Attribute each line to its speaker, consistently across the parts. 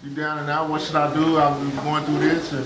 Speaker 1: You down and out, what should I do? I've been going through this and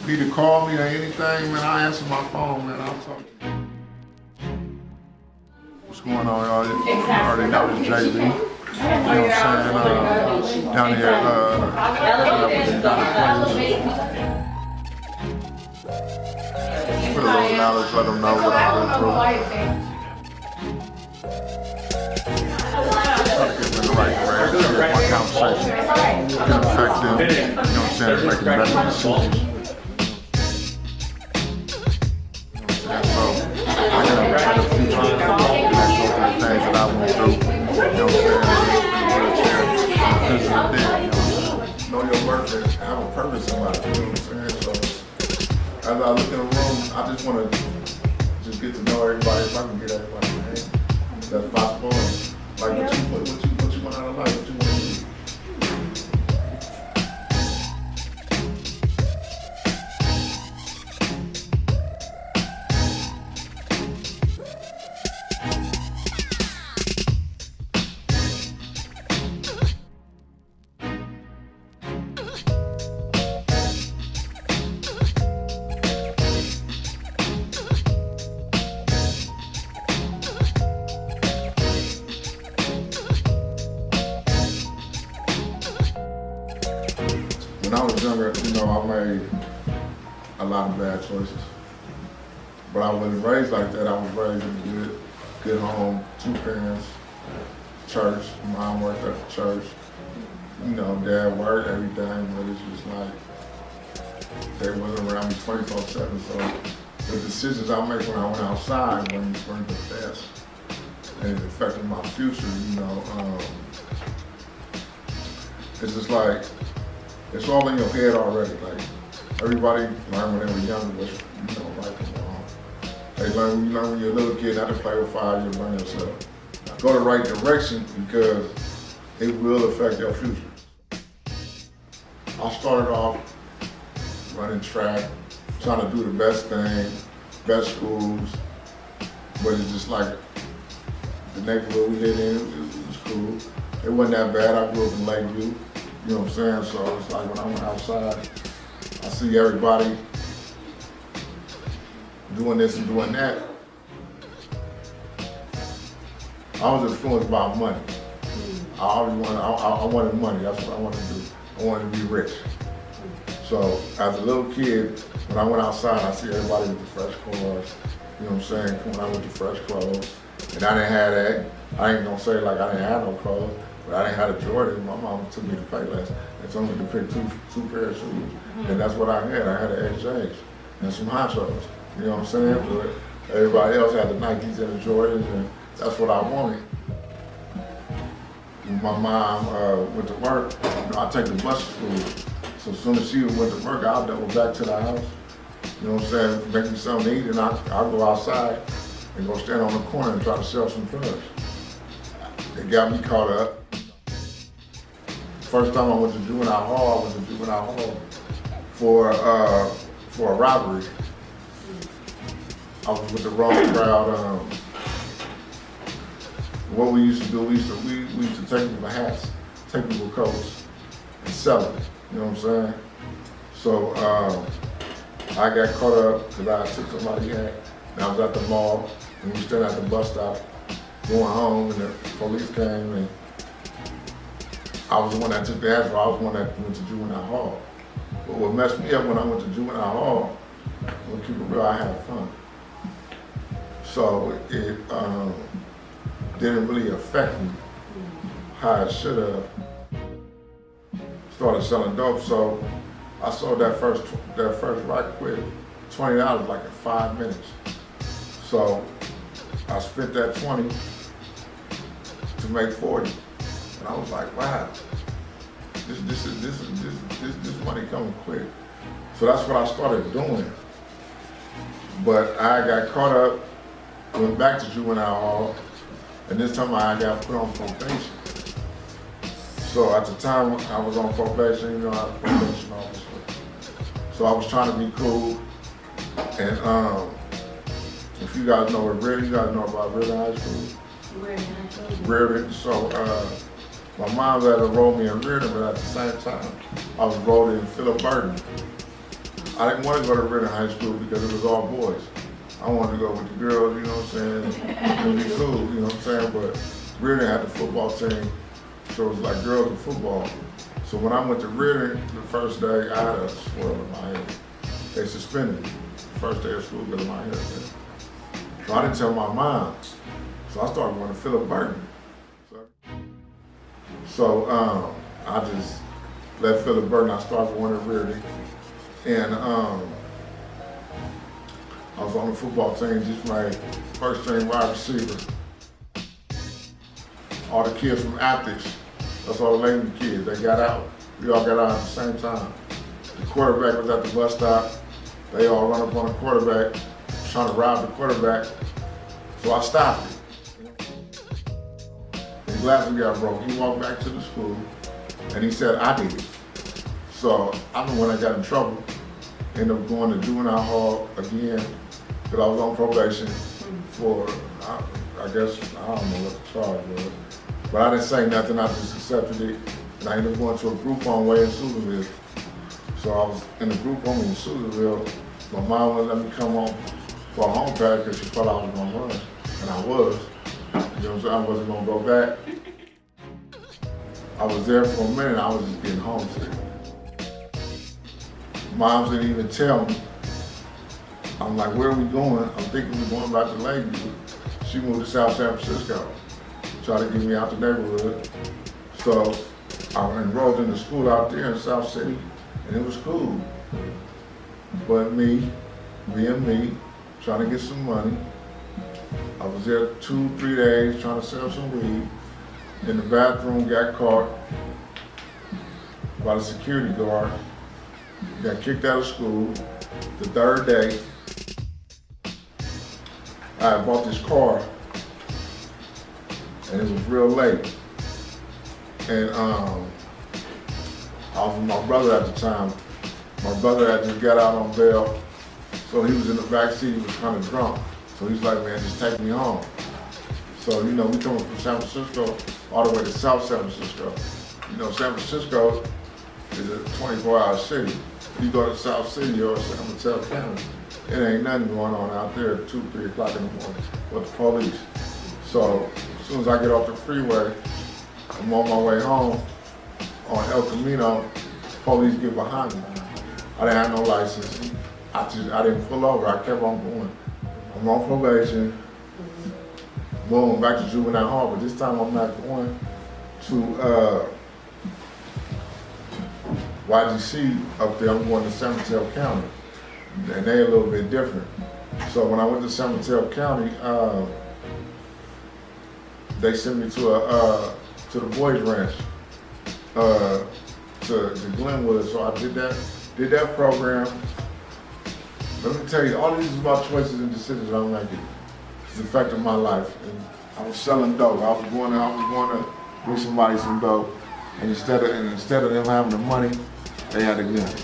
Speaker 1: need to call me or anything, man, I'll answer my phone, man, I'll talk to you. What's going on, y'all? You already know it's JB. You know what I'm saying? Down here at put a little knowledge, let them know what I've been through. The right way, my conversation can affect them, you know what I'm saying, making better decisions. So, I got a few things that I went through, you know what I'm saying, know your worth and have a purpose in life, you know what I'm saying, so as I look in the room, I just want to just get to know everybody, if I can get everybody, man, that's possible. Like what you want out of life, what you want to do. When I was younger, you know, I made a lot of bad choices. But I wasn't raised like that. I was raised in a good home, 2 parents, church. Mom worked at the church. You know, dad worked, everything, but it's just like, they wasn't around me 24/7. So the decisions I make when I went outside weren't the best. And it affected my future, you know. It's just like, it's all in your head already. Like, everybody learned when they were younger, what's, you know, right and wrong. They learn when you're a little kid not to play with fire, you learn yourself. Go the right direction because it will affect your future. I started off running track, trying to do the best thing, best schools, but it's just like the neighborhood we lived in, it was cool. It wasn't that bad. I grew up in Lakeview. You know what I'm saying? So it's like when I went outside, I see everybody doing this and doing that. I was influenced by money. I wanted money. That's what I wanted to do. I wanted to be rich. So as a little kid, when I went outside, I see everybody with the fresh cars. You know what I'm saying? Coming out with the fresh clothes. And I didn't have that. I ain't gonna say like I didn't have no clothes. But I didn't have a Jordan. My mom took me to Payless and told me to pick two pair of shoes. And that's what I had. I had an exchange and some hot shows. You know what I'm saying? But everybody else had the Nikes and the Jordans, and that's what I wanted. When my mom went to work, you know, I take the bus to school. So as soon as she went to work, I'll double back to the house. You know what I'm saying? Make me something to eat, and I'll go outside and go stand on the corner and try to sell some drugs. They got me caught up. First time I went to juvenile hall, I went to juvenile hall for a robbery. I was with the wrong crowd. What we used to do, we used to take people hats, take people coats, and sell them. You know what I'm saying? So I got caught up because I took somebody's hat, and I was at the mall, and we stood at the bus stop, going home, and the police came, and I was the one that took the hat, so I was the one that went to juvenile hall. But what messed me up when I went to juvenile hall, when people real, I had fun. So it didn't really affect me how it should have. Started selling dope, so I sold that first right quick, $20 like in 5 minutes. So I spent that 20 to make 40. And I was like, wow, this money coming quick. So that's what I started doing. But I got caught up, went back to juvenile hall, and this time I got put on probation. So at the time I was on probation, you know, I was a probation officer. So I was trying to be cool. And if you guys know what Reardon, you guys know about Reardon High School?
Speaker 2: Reardon High School.
Speaker 1: Reardon, so My mom had enrolled me in Reardon, but at the same time, I was enrolled in Philip Burton. I didn't want to go to Reardon High School because it was all boys. I wanted to go with the girls, you know what I'm saying, and be cool, you know what I'm saying, but Reardon had the football team, so it was like girls and football. So when I went to Reardon the first day, I had a swirl in my head. They suspended me the first day of school because of my hair. So I didn't tell my mom. So I started going to Philip Burton. So I just left Philip Burton. I started going to Reardon. And I was on the football team, just my first string wide receiver. All the kids from Optics, that's all the Lakeview kids, they got out. We all got out at the same time. The quarterback was at the bus stop. They all run up on the quarterback, trying to rob the quarterback. So I stopped it. His glasses got broke. He walked back to the school and he said, I did it. So I know when I got in trouble, ended up going to juvenile hall again, because I was on probation for, I guess, I don't know what the charge was. But I didn't say nothing, I just accepted it. And I ended up going to a group home way in Susanville. So I was in a group home in Susanville. My mom wouldn't let me come home for a home party because she thought I was gonna run. And I was. You know what I'm saying? I wasn't gonna go back. I was there for a minute, I was just getting homesick. Moms didn't even tell me. I'm like, where are we going? I'm thinking we're going back to Lakeview. She moved to South San Francisco, tried to get me out the neighborhood. So I enrolled in the school out there in South City, and it was cool. But me, being me, trying to get some money. I was there 2-3 days trying to sell some weed. In the bathroom, got caught by the security guard. Got kicked out of school. The third day, I bought this car, and it was real late. And I was with my brother at the time. My brother had just got out on bail, so he was in the back seat. He was kind of drunk, so he's like, "Man, just take me home." So you know, we coming from San Francisco all the way to South San Francisco. You know, San Francisco is a 24-hour city. You go to South City or San Mateo County, it ain't nothing going on out there at 2-3 o'clock in the morning with the police. So as soon as I get off the freeway, I'm on my way home on El Camino, police get behind me. I didn't have no license. I didn't pull over, I kept on going. I'm on probation, boom, back to juvenile hall, but this time I'm not going to YGC up there, I'm going to San Mateo County, and they're a little bit different. So when I went to San Mateo County, they sent me to the boys ranch, to Glenwood. So I did that program. But let me tell you, all of these is about choices and decisions I'm making. It's affecting my life. And I was selling dope. I was going to give somebody some dope, and instead of them having the money, they had a gun.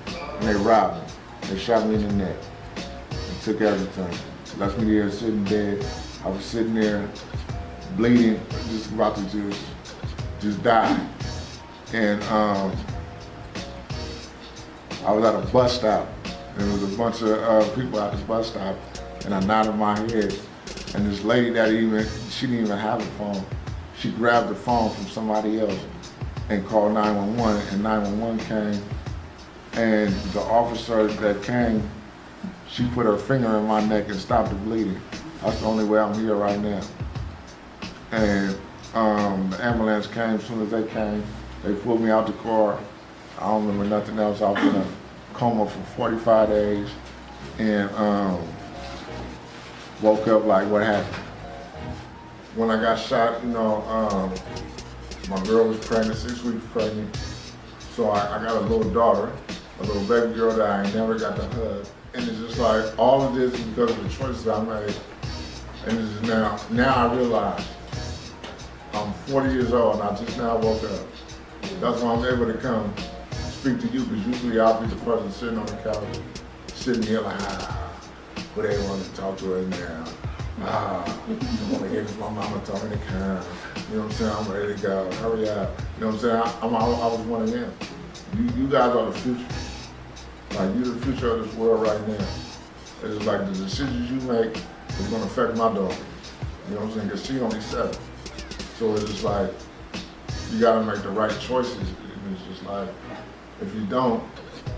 Speaker 1: And they robbed me. They shot me in the neck. And took everything. Left me there sitting dead. I was sitting there bleeding, just about to just die. And I was at a bus stop. There was a bunch of people at the bus stop, and I nodded my head. And this lady she didn't even have a phone. She grabbed the phone from somebody else and called 911, and 911 came. And the officer that came, she put her finger in my neck and stopped the bleeding. That's the only way I'm here right now. And the ambulance came. As soon as they came, they pulled me out the car. I don't remember nothing else. I was in a coma for 45 days, and woke up like, what happened? When I got shot, you know, my girl was pregnant, 6 weeks pregnant. So I got a little daughter, a little baby girl that I ain't never got to hug. And it's just like, all of this is because of the choices I made. And it's just now I realize I'm 40 years old and I just now woke up. That's why I'm able to come speak to you, because usually I'll be the person sitting on the couch, sitting here like, but they want to talk to her now. I want to get my mama told me to come. You know what I'm saying? I'm ready to go. Hurry up. You know what I'm saying? I was one of them. You guys are the future. Like, you're the future of this world right now. It's just like the decisions you make is going to affect my daughter. You know what I'm saying? Because she only 7. So it's just like, you got to make the right choices. And it's just like, if you don't,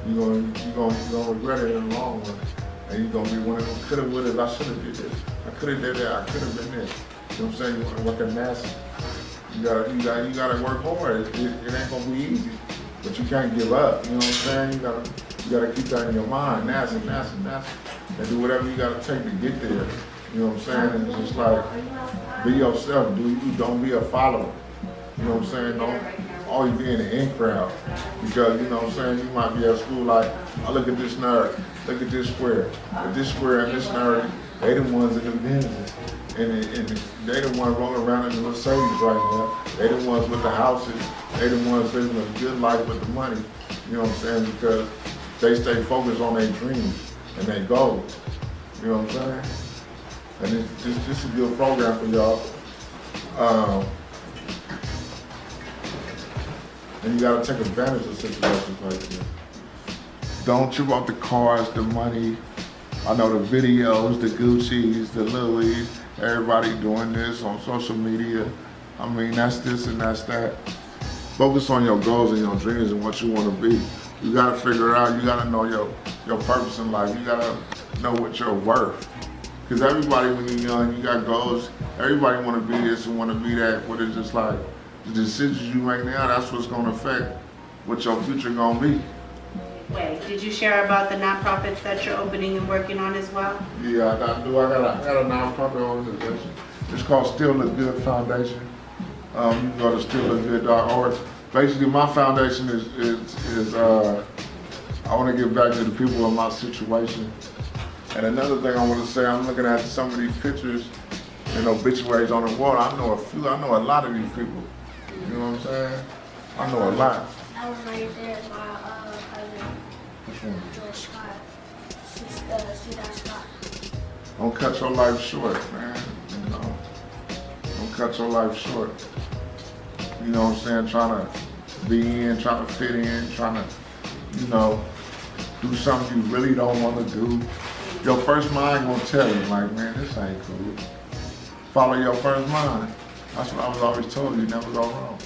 Speaker 1: you're gonna regret it in the long run. And you're gonna be one of them, coulda, woulda, I shoulda did this. I coulda did that, I coulda been this. You know what I'm saying? You wanna work at NASA. You gotta work hard. It ain't gonna be easy. But you can't give up. You know what I'm saying? You gotta keep that in your mind. NASA. And do whatever you gotta take to get there. You know what I'm saying? And it's just like, be yourself. Don't be a follower. You know what I'm saying? Don't always be in the in crowd. Because, you know what I'm saying, you might be at school like, oh, look at this nerd, look at this square. But this square and this nerd, they the ones in the business. And they the ones rolling around in the Mercedes right now. They the ones with the houses. They the ones living a good life with the money. You know what I'm saying? Because they stay focused on their dreams and their goals. You know what I'm saying? And this is a good program for y'all. And you gotta take advantage of situations like this. Don't you want the cars, the money? I know the videos, the Gucci's, the Louis, everybody doing this on social media. I mean, that's this and that's that. Focus on your goals and your dreams and what you wanna be. You gotta figure out, you gotta know your purpose in life. You gotta know what you're worth. Because everybody, when you're young, you got goals. Everybody wanna be this and wanna be that, but it's just like, the decisions you make now, that's what's going to affect what your future going to be.
Speaker 2: Wait, did you share about the nonprofits that you're opening and working on as well?
Speaker 1: Yeah, I do. I got a nonprofit organization. It's called Still Look Good Foundation. You can go to stilllookgood.org. Basically, my foundation is I want to give back to the people in my situation. And another thing I want to say, I'm looking at some of these pictures and obituaries on the wall. I know a lot of these people. You know what I'm saying? I know a lot.
Speaker 3: That one right there is my cousin.
Speaker 1: Which one?
Speaker 3: George Scott. See that Scott.
Speaker 1: Don't cut your life short, man. You know, don't cut your life short. You know what I'm saying? Trying to be in, trying to fit in, trying to, you know, do something you really don't want to do. Your first mind gonna tell you, like, man, this ain't cool. Follow your first mind. That's what I was always told, you never go wrong.